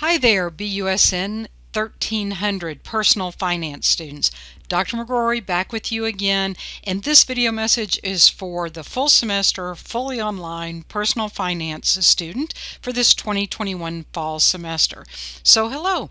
Hi there, BUSN 1300 Personal Finance students. Dr. McGrory back with you again, and this video message is for the full semester, fully online personal finance student for this 2021 fall semester. So hello.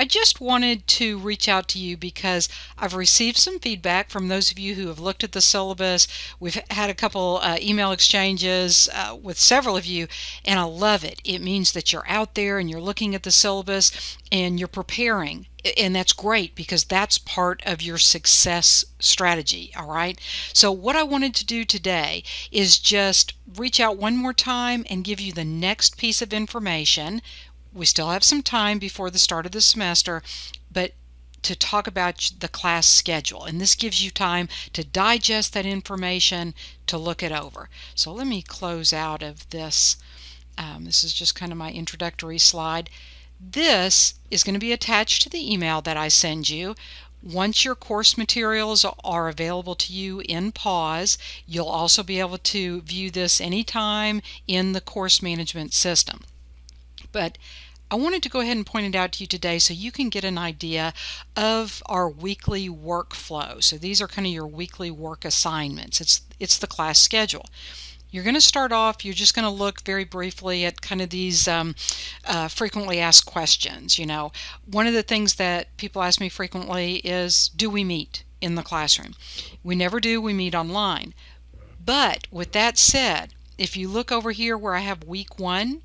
I just wanted to reach out to you because I've received some feedback from those of you who have looked at the syllabus. We've had a couple email exchanges with several of you, and I love it. It means that you're out there and you're looking at the syllabus and you're preparing. And that's great because that's part of your success strategy, all right? So what I wanted to do today is just reach out one more time and give you the next piece of information. We still have some time before the start of the semester, but to talk about the class schedule. And this gives you time to digest that information, to look it over. So let me close out of this. This is just kind of my introductory slide. This is going to be attached to the email that I send you. Once your course materials are available to you in pause, you'll also be able to view this anytime in the course management system. But I wanted to go ahead and point it out to you today so you can get an idea of our weekly workflow. So these are kind of your weekly work assignments. It's the class schedule. You're going to start off, you're just going to look very briefly at kind of these frequently asked questions. You know, one of the things that people ask me frequently is, do we meet in the classroom? We never do, we meet online. But with that said, if you look over here where I have week 1,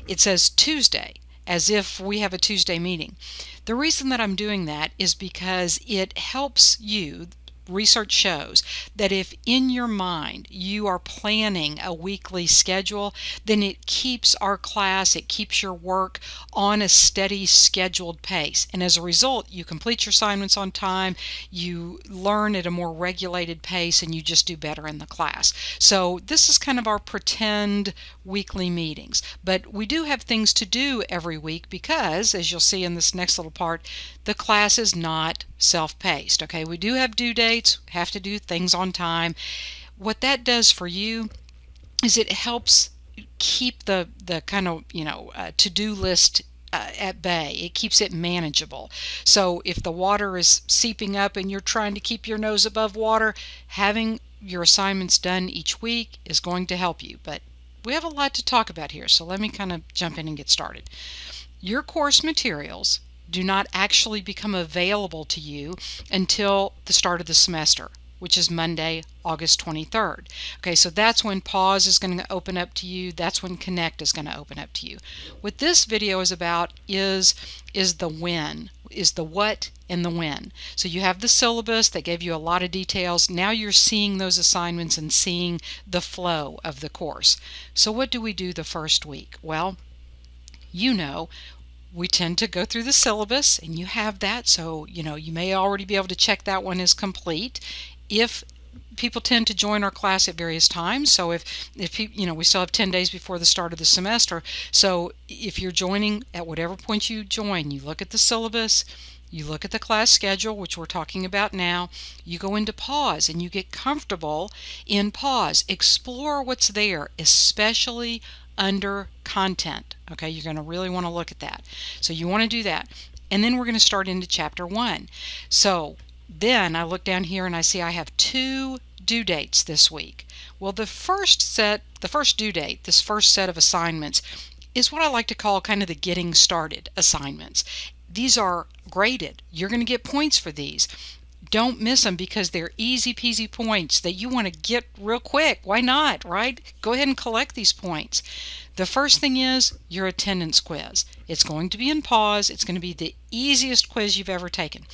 it says Tuesday, as if we have a Tuesday meeting. The reason that I'm doing that is because it helps you. Research shows that if in your mind you are planning a weekly schedule, then it keeps our class, it keeps your work on a steady scheduled pace. And as a result, you complete your assignments on time, you learn at a more regulated pace, and you just do better in the class. So this is kind of our pretend weekly meetings. But we do have things to do every week because, as you'll see in this next little part, the class is not self-paced. Okay, we do have due dates, have to do things on time. What that does for you is it helps keep the kind of to-do list at bay. It keeps it manageable. So if the water is seeping up and you're trying to keep your nose above water, having your assignments done each week is going to help you. But we have a lot to talk about here, so let me kind of jump in and get started. Your course materials do not actually become available to you until the start of the semester, which is Monday, August 23rd. Okay, so that's when Pause is going to open up to you. That's when Connect is going to open up to you. What this video is about is the when, is the what and the when. So you have the syllabus that gave you a lot of details. Now you're seeing those assignments and seeing the flow of the course. So what do we do the first week? Well, we tend to go through the syllabus, and you have that, so you may already be able to check that one as complete. If people tend to join our class at various times, so if we still have 10 days before the start of the semester, so if you're joining at whatever point you join, you look at the syllabus, you look at the class schedule, which we're talking about now, you go into Pause and you get comfortable in Pause. Explore what's there, especially under content. Okay, you're going to really want to look at that. So you want to do that. And then we're going to start into chapter 1. So then I look down here and I see I have 2 due dates this week. Well, the first due date, this first set of assignments, is what I like to call kind of the getting started assignments. These are graded. You're going to get points for these. Don't miss them because they're easy peasy points that you want to get real quick. Why not, right? Go ahead and collect these points. The first thing is your attendance quiz. It's going to be in Pause. It's going to be the easiest quiz you've ever taken.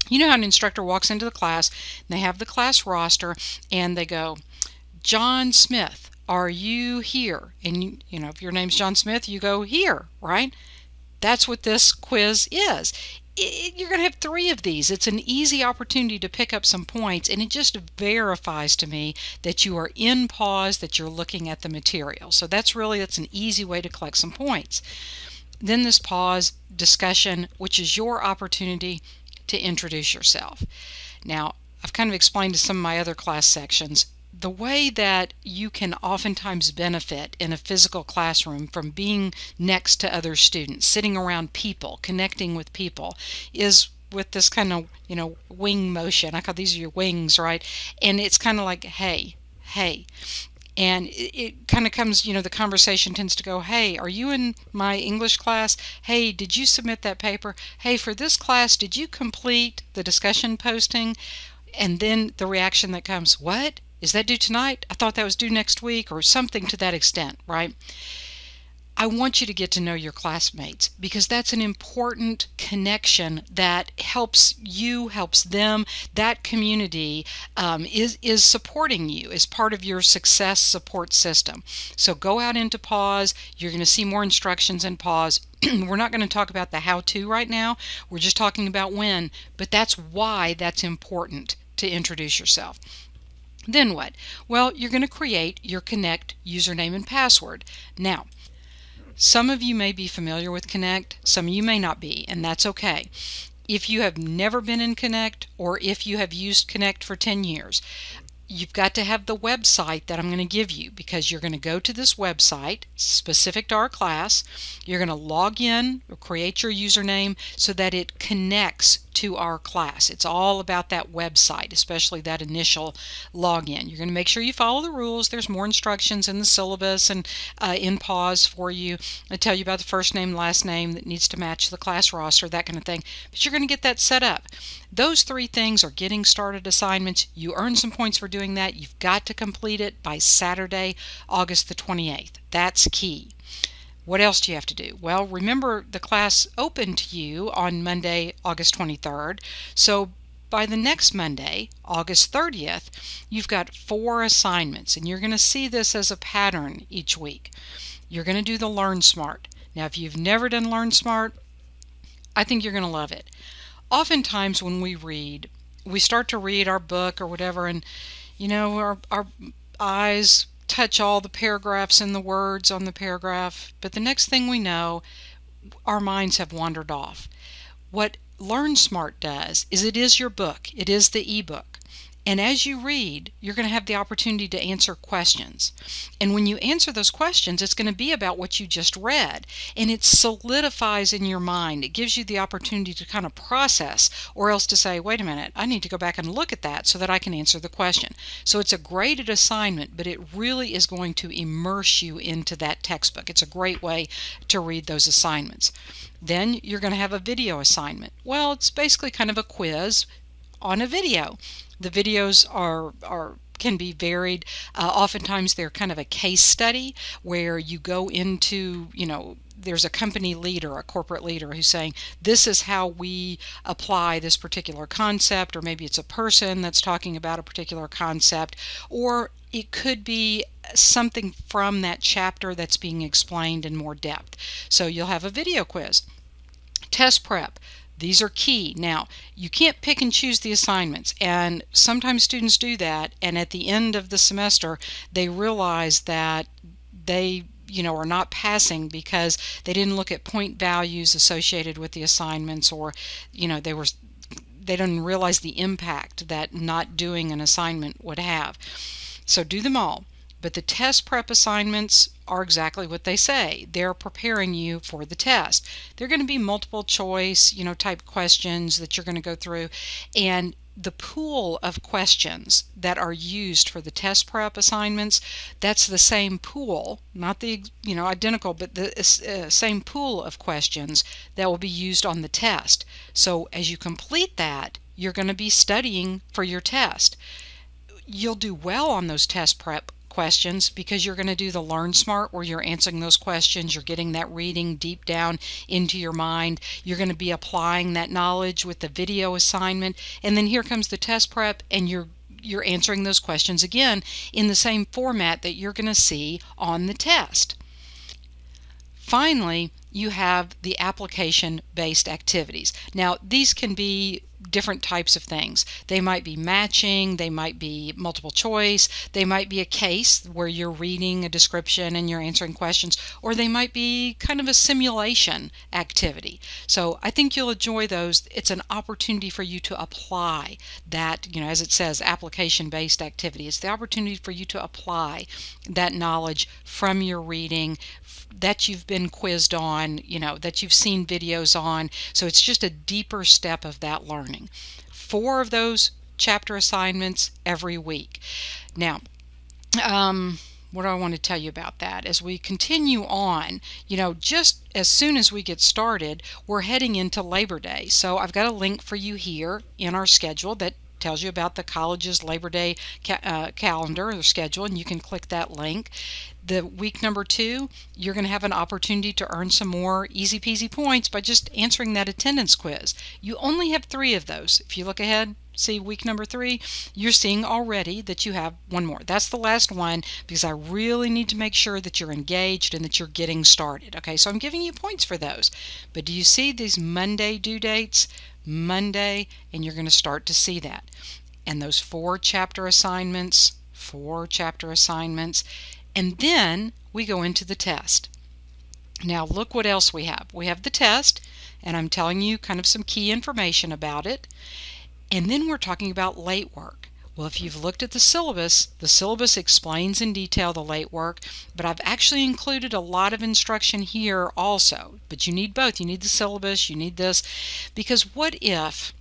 You know how an instructor walks into the class, and they have the class roster, and they go, John Smith, are you here? And if your name's John Smith, you go here, right? That's what this quiz is. You're going to have 3 of these. It's an easy opportunity to pick up some points, and it just verifies to me that you are in Pause, that you're looking at the material. So that's an easy way to collect some points. Then this Pause discussion, which is your opportunity to introduce yourself. Now, I've kind of explained to some of my other class sections, The way that you can oftentimes benefit in a physical classroom from being next to other students, sitting around people, connecting with people, is with this kind of, wing motion. I call these are your wings, right? And it's kind of like, hey, hey. And it kind of comes, the conversation tends to go, hey, are you in my English class? Hey, did you submit that paper? Hey, for this class, did you complete the discussion posting? And then the reaction that comes, what? Is that due tonight? I thought that was due next week, or something to that extent, right? I want you to get to know your classmates, because that's an important connection that helps you, helps them. That community is supporting you, is part of your success support system. So go out into pause. You're going to see more instructions in pause. We're not going to talk about the how-to right now. We're just talking about when, but that's why that's important to introduce yourself. Then what? Well, you're going to create your Connect username and password. Now, some of you may be familiar with Connect, some of you may not be, and that's okay. If you have never been in Connect, or if you have used Connect for 10 years, you've got to have the website that I'm going to give you, because you're going to go to this website specific to our class. You're going to log in or create your username so that it connects to our class. It's all about that website, especially that initial login. You're going to make sure you follow the rules. There's more instructions in the syllabus and in pause for you. I tell you about the first name, last name that needs to match the class roster, that kind of thing. But you're going to get that set up. Those 3 things are getting started assignments. You earn some points for doing that. You've got to complete it by Saturday, August the 28th. That's key. What else do you have to do? Well, remember, the class opened to you on Monday, August 23rd. So by the next Monday, August 30th, you've got 4 assignments, and you're going to see this as a pattern each week. You're going to do the LearnSmart. Now, if you've never done LearnSmart, I think you're going to love it. Oftentimes when we read, we start to read our book or whatever, and our eyes touch all the paragraphs and the words on the paragraph, but the next thing we know, our minds have wandered off. What LearnSmart does is, it is your book, it is the ebook. And as you read, you're going to have the opportunity to answer questions. And when you answer those questions, it's going to be about what you just read. And it solidifies in your mind. It gives you the opportunity to kind of process, or else to say, wait a minute, I need to go back and look at that so that I can answer the question. So it's a graded assignment, but it really is going to immerse you into that textbook. It's a great way to read those assignments. Then you're going to have a video assignment. Well, it's basically kind of a quiz on a video. The videos can be varied. Oftentimes they're kind of a case study where you go into, there's a company leader, a corporate leader, who's saying, this is how we apply this particular concept, or maybe it's a person that's talking about a particular concept, or it could be something from that chapter that's being explained in more depth. So you'll have a video quiz. Test prep. These are key. Now, you can't pick and choose the assignments, and sometimes students do that, and at the end of the semester they realize that they are not passing because they didn't look at point values associated with the assignments, or they didn't realize the impact that not doing an assignment would have. So do them all. But the test prep assignments are exactly what they say. They're preparing you for the test. They're going to be multiple choice, type questions that you're going to go through. And the pool of questions that are used for the test prep assignments, that's the same pool, not the, identical, but the same pool of questions that will be used on the test. So as you complete that, you're going to be studying for your test. You'll do well on those test prep questions because you're going to do the LearnSmart, where you're answering those questions, you're getting that reading deep down into your mind, you're going to be applying that knowledge with the video assignment, and then here comes the test prep, and you're answering those questions again in the same format that you're going to see on the test. Finally, you have the application-based activities. Now, these can be different types of things. They might be matching, they might be multiple choice, they might be a case where you're reading a description and you're answering questions, or they might be kind of a simulation activity. So I think you'll enjoy those. It's an opportunity for you to apply that, as it says, application-based activity. It's the opportunity for you to apply that knowledge from your reading that you've been quizzed on, that you've seen videos on. So it's just a deeper step of that learning. 4 of those chapter assignments every week. Now, what do I want to tell you about that? As we continue on, just as soon as we get started, we're heading into Labor Day. So I've got a link for you here in our schedule that tells you about the college's Labor Day calendar or schedule, and you can click that link. The week number 2, you're going to have an opportunity to earn some more easy peasy points by just answering that attendance quiz. You only have 3 of those. If you look ahead, see week number 3, you're seeing already that you have 1 more. That's the last one, because I really need to make sure that you're engaged and that you're getting started. Okay, so I'm giving you points for those. But do you see these Monday due dates? Monday, and you're going to start to see that. And those 4 chapter assignments, and then we go into the test. Now look what else we have. We have the test, and I'm telling you kind of some key information about it. And then we're talking about late work. Well, if you've looked at the syllabus explains in detail the late work, but I've actually included a lot of instruction here also. But you need both. You need the syllabus, you need this, because what if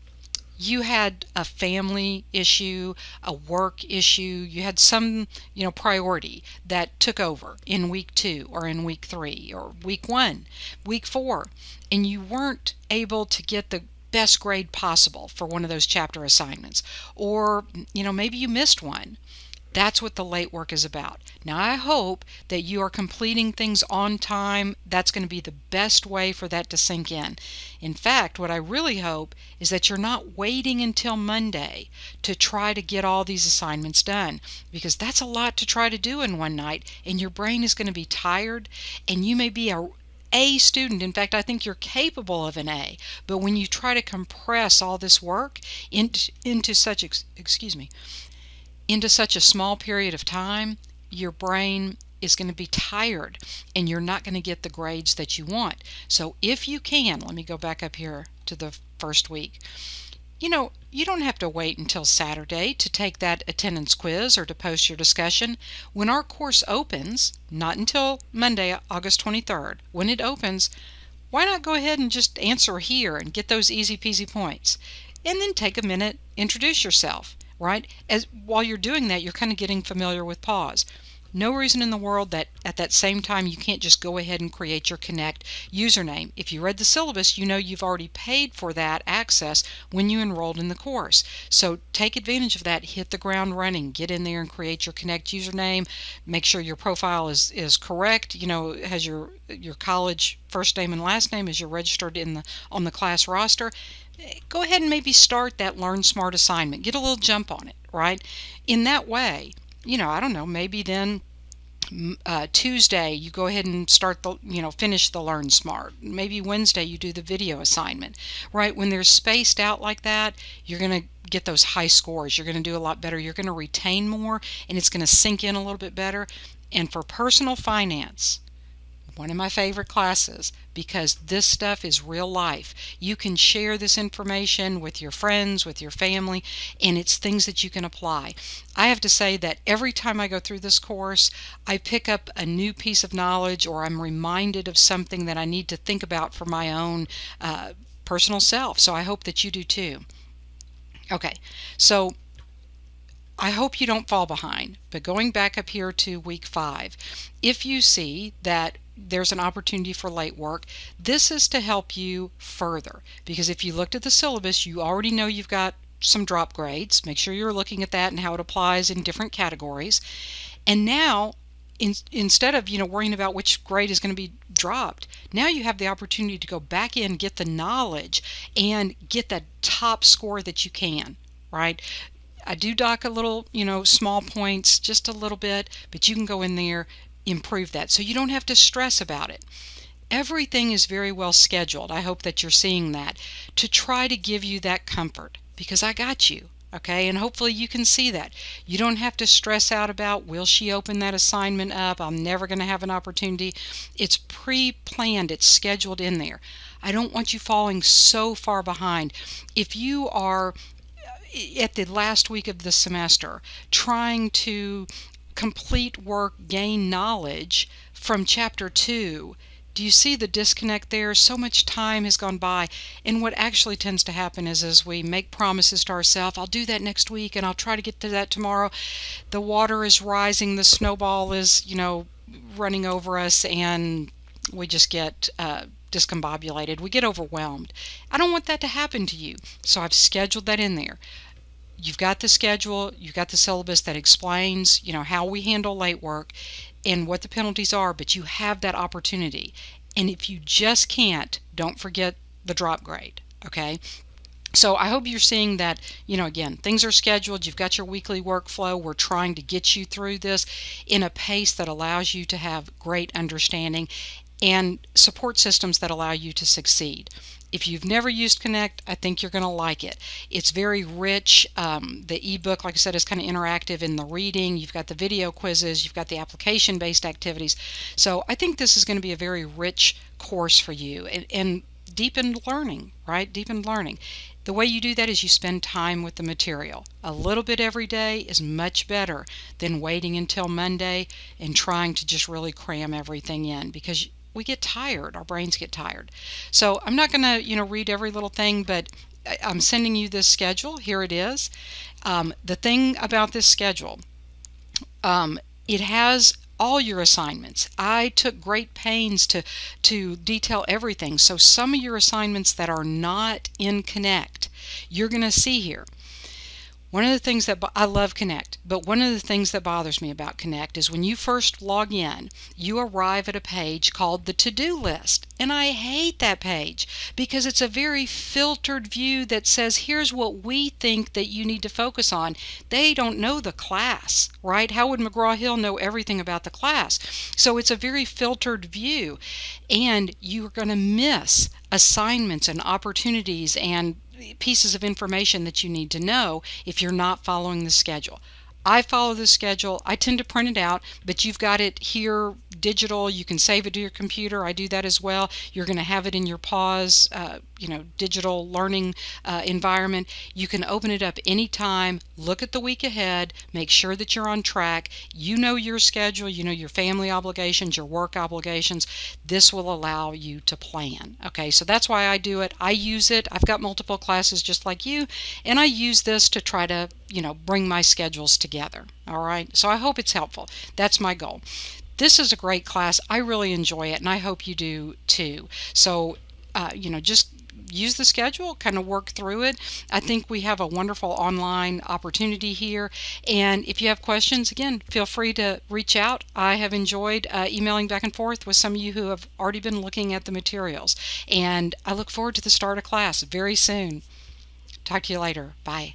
you had a family issue, a work issue, you had some, priority that took over in week 2 or in week 3 or week 1, week 4, and you weren't able to get the best grade possible for one of those chapter assignments, or maybe you missed one. That's what the late work is about. Now I hope that you are completing things on time. That's going to be the best way for that to sink in. In fact, what I really hope is that you're not waiting until Monday to try to get all these assignments done, because that's a lot to try to do in one night, and your brain is going to be tired, and you may be a student. In fact, I think you're capable of an A, but when you try to compress all this work into such a small period of time, your brain is going to be tired and you're not going to get the grades that you want. So if you can, let me go back up here to the first week. You don't have to wait until Saturday to take that attendance quiz or to post your discussion. When our course opens, not until Monday, August 23rd, when it opens, why not go ahead and just answer here and get those easy peasy points? And then take a minute, introduce yourself, right? While you're doing that, you're kind of getting familiar with pause. No reason in the world that at that same time you can't just go ahead and create your Connect username. If you read the syllabus, you know you've already paid for that access when you enrolled in the course. So take advantage of that, hit the ground running, get in there and create your Connect username. Make sure your profile is correct, has your college first name and last name as you're registered on the class roster. Go ahead and maybe start that LearnSmart assignment. Get a little jump on it, right? In that way, I don't know, maybe then Tuesday you go ahead and start finish the LearnSmart. Maybe Wednesday you do the video assignment, right? When they're spaced out like that, you're going to get those high scores. You're going to do a lot better. You're going to retain more, and it's going to sink in a little bit better. And for personal finance, one of my favorite classes, because this stuff is real life. You can share this information with your friends, with your family, and it's things that you can apply. I have to say that every time I go through this course, I pick up a new piece of knowledge, or I'm reminded of something that I need to think about for my own personal self. So I hope that you do too. Okay, so I hope you don't fall behind, but going back up here to week 5, if you see that there's an opportunity for late work, this is to help you further, because if you looked at the syllabus, you already know you've got some drop grades. Make sure you're looking at that and how it applies in different categories. And now, instead of worrying about which grade is going to be dropped, now you have the opportunity to go back in, get the knowledge, and get that top score that you can, right? I do dock a little, small points, just a little bit, but you can go in there, improve that, so you don't have to stress about it. Everything is very well scheduled. I hope that you're seeing that, to try to give you that comfort, because I got you. Okay, and hopefully you can see that. You don't have to stress out about, will she open that assignment up? I'm never going to have an opportunity. It's pre-planned. It's scheduled in there. I don't want you falling so far behind. If you are at the last week of the semester trying to complete work, gain knowledge from chapter 2, do you see the disconnect there? So much time has gone by, and what actually tends to happen is, as we make promises to ourselves, I'll do that next week and I'll try to get to that tomorrow, the water is rising, the snowball is, running over us, and we just get discombobulated. We get overwhelmed. I don't want that to happen to you, so I've scheduled that in there. You've got the schedule, you've got the syllabus that explains, how we handle late work and what the penalties are, but you have that opportunity. And if you just can't, don't forget the drop grade, okay? So I hope you're seeing that, again, things are scheduled. You've got your weekly workflow. We're trying to get you through this in a pace that allows you to have great understanding and support systems that allow you to succeed. If you've never used Connect, I think you're going to like it. It's very rich. The ebook, like I said, is kind of interactive in the reading. You've got the video quizzes. You've got the application-based activities. So I think this is going to be a very rich course for you, and deepened learning, right? Deepened learning. The way you do that is you spend time with the material. A little bit every day is much better than waiting until Monday and trying to just really cram everything in, because we get tired. Our brains get tired. So I'm not going to, read every little thing, but I'm sending you this schedule. Here it is. The thing about this schedule, it has all your assignments. I took great pains to detail everything. So some of your assignments that are not in Connect, you're going to see here. One of the things that I love Connect, but one of the things that bothers me about Connect is when you first log in, you arrive at a page called the to-do list. And I hate that page because it's a very filtered view that says, here's what we think that you need to focus on. They don't know the class, right? How would McGraw-Hill know everything about the class? So it's a very filtered view, and you're going to miss assignments and opportunities and pieces of information that you need to know if you're not following the schedule. I follow the schedule. I tend to print it out, but you've got it here digital. You can save it to your computer. I do that as well. You're going to have it in your PAWS, digital learning environment. You can open it up anytime. Look at the week ahead. Make sure that you're on track. You know your schedule. You know your family obligations, your work obligations. This will allow you to plan. Okay, so that's why I do it. I use it. I've got multiple classes just like you, and I use this to try to bring my schedules together. All right, so I hope it's helpful. That's my goal. This is a great class. I really enjoy it, and I hope you do too. So just use the schedule, kind of work through it. I think we have a wonderful online opportunity here, and if you have questions, again, feel free to reach out. I have enjoyed emailing back and forth with some of you who have already been looking at the materials, and I look forward to the start of class very soon. Talk to you later. Bye.